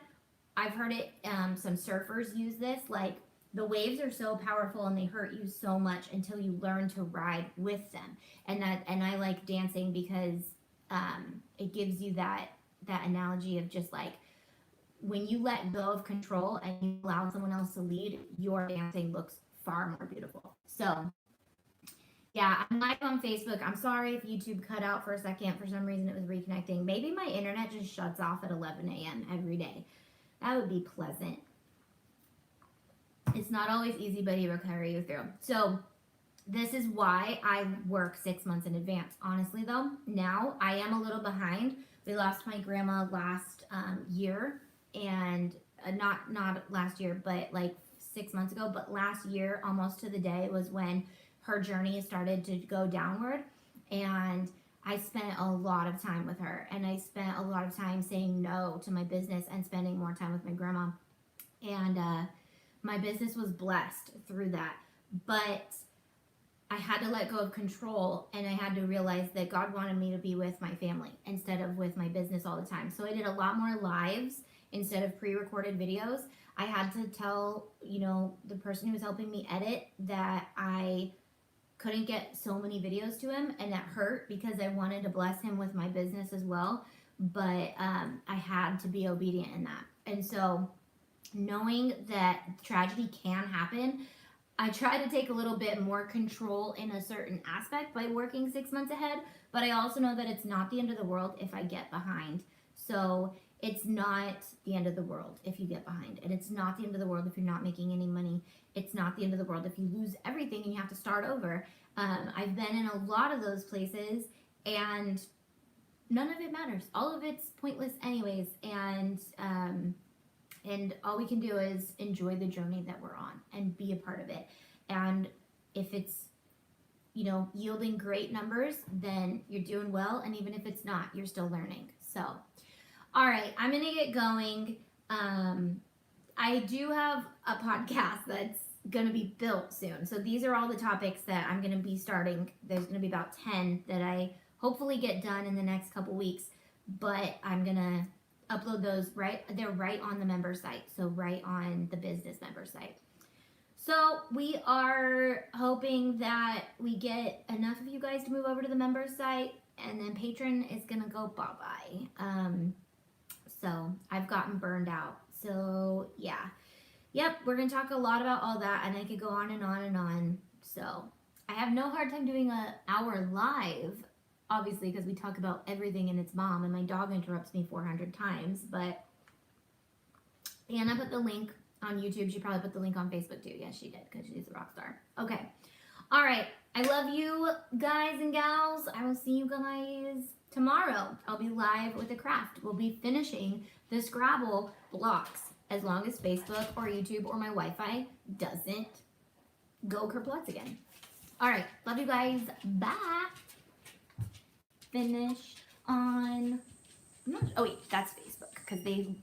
I've heard it, some surfers use this, like the waves are so powerful and they hurt you so much until you learn to ride with them. And I like dancing because it gives you that analogy of just like, when you let go of control and you allow someone else to lead, your dancing looks far more beautiful. So yeah, I'm live on Facebook. I'm sorry if YouTube cut out for a second. For some reason it was reconnecting. Maybe my internet just shuts off at 11 a.m. every day. That would be pleasant. It's not always easy, but He will carry you through. So this is why I work 6 months in advance. Honestly though, now I am a little behind. We lost my grandma last year, and not last year, but like 6 months ago. But last year, almost to the day, was when her journey started to go downward, and I spent a lot of time with her, and I spent a lot of time saying no to my business and spending more time with my grandma, and my business was blessed through that. But I had to let go of control, and I had to realize that God wanted me to be with my family instead of with my business all the time. So I did a lot more lives instead of pre-recorded videos. I had to tell, you know, the person who was helping me edit that I couldn't get so many videos to him, and that hurt because I wanted to bless him with my business as well. But I had to be obedient in that. And so knowing that tragedy can happen, I try to take a little bit more control in a certain aspect by working 6 months ahead, but I also know that it's not the end of the world if I get behind. So it's not the end of the world if you get behind, and it's not the end of the world if you're not making any money. It's not the end of the world if you lose everything and you have to start over. I've been in a lot of those places, and none of it matters. All of it's pointless anyways, and all we can do is enjoy the journey that we're on and be a part of it. And if it's, you know, yielding great numbers, then you're doing well, and even if it's not, you're still learning. So all right, I'm gonna get going. I do have a podcast that's gonna be built soon. So these are all the topics that I'm gonna be starting. There's gonna be about 10 that I hopefully get done in the next couple weeks, but I'm gonna upload those they're right on the member site. So right on the business member site. So we are hoping that we get enough of you guys to move over to the member site, and then Patron is gonna go bye-bye. So I've gotten burned out. So yeah. Yep, we're going to talk a lot about all that, and I could go on and on and on. So I have no hard time doing an hour live, obviously, because we talk about everything and its mom, and my dog interrupts me 400 times. But Anna put the link on YouTube. She probably put the link on Facebook too. Yes, she did, because she's a rock star. Okay. All right. I love you guys and gals. I will see you guys tomorrow. I'll be live with a craft. We'll be finishing the Scrabble blocks, as long as Facebook or YouTube or my Wi-Fi doesn't go kerplutz again. All right. Love you guys. Bye. Finish on... oh, wait. That's Facebook, because they